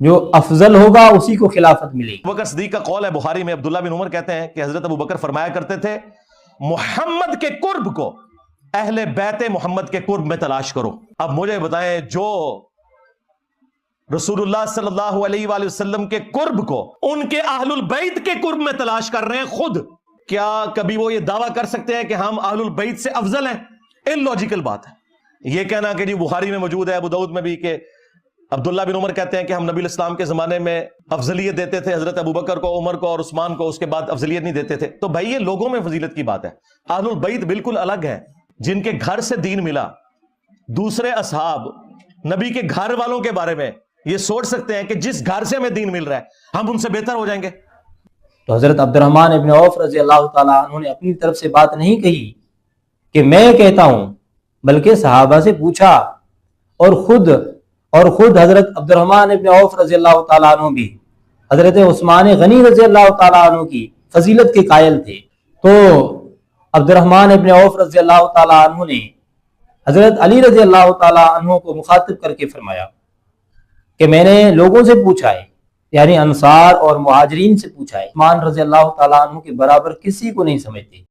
جو افضل ہوگا اسی کو خلافت ملے گی۔ ابو بکر صدیق کا قول ہے بخاری میں، عبداللہ بن عمر کہتے ہیں کہ حضرت ابو بکر فرمایا کرتے تھے محمد کے قرب کو اہل بیت محمد کے قرب میں تلاش کرو۔ اب مجھے بتائیں، جو رسول اللہ صلی اللہ علیہ وآلہ وسلم کے قرب کو ان کے اہل البیت کے قرب میں تلاش کر رہے ہیں خود، کیا کبھی وہ یہ دعویٰ کر سکتے ہیں کہ ہم اہل البیت سے افضل ہیں؟ اللاجیکل بات ہے یہ کہنا کہ جی بخاری میں موجود ہے، ابو داؤد میں بھی، کہ عبداللہ بن عمر کہتے ہیں کہ ہم نبی الاسلام کے زمانے میں افضلیت دیتے تھے حضرت ابو بکر کو، عمر کو اور عثمان کو، اس کے بعد افضلیت نہیں دیتے تھے۔ تو بھائی یہ لوگوں میں فضیلت کی بات ہے، اہل البیت بالکل الگ ہے، جن کے گھر سے دین ملا۔ دوسرے اصحاب نبی کے گھر والوں کے بارے میں یہ سوچ سکتے ہیں کہ جس گھر سے ہمیں دین مل رہا ہے ہم ان سے بہتر ہو جائیں گے؟ تو حضرت عبد الرحمن ابن عوف رضی اللہ تعالیٰ عنہ نے اپنی طرف سے بات نہیں کہی کہ میں کہتا ہوں، بلکہ صحابہ سے پوچھا، اور خود حضرت عبد الرحمن ابن عوف رضی اللہ تعالیٰ عنہ بھی حضرت عثمان غنی رضی اللہ تعالیٰ عنہ کی فضیلت کے قائل تھے۔ تو عبد الرحمن ابن عوف رضی اللہ تعالیٰ عنہ نے حضرت علی رضی اللہ تعالیٰ عنہ کو مخاطب کر کے فرمایا کہ میں نے لوگوں سے پوچھا ہے، یعنی انصار اور مہاجرین سے پوچھا ہے، عثمان رضی اللہ تعالیٰ عنہ کے برابر کسی کو نہیں سمجھتے۔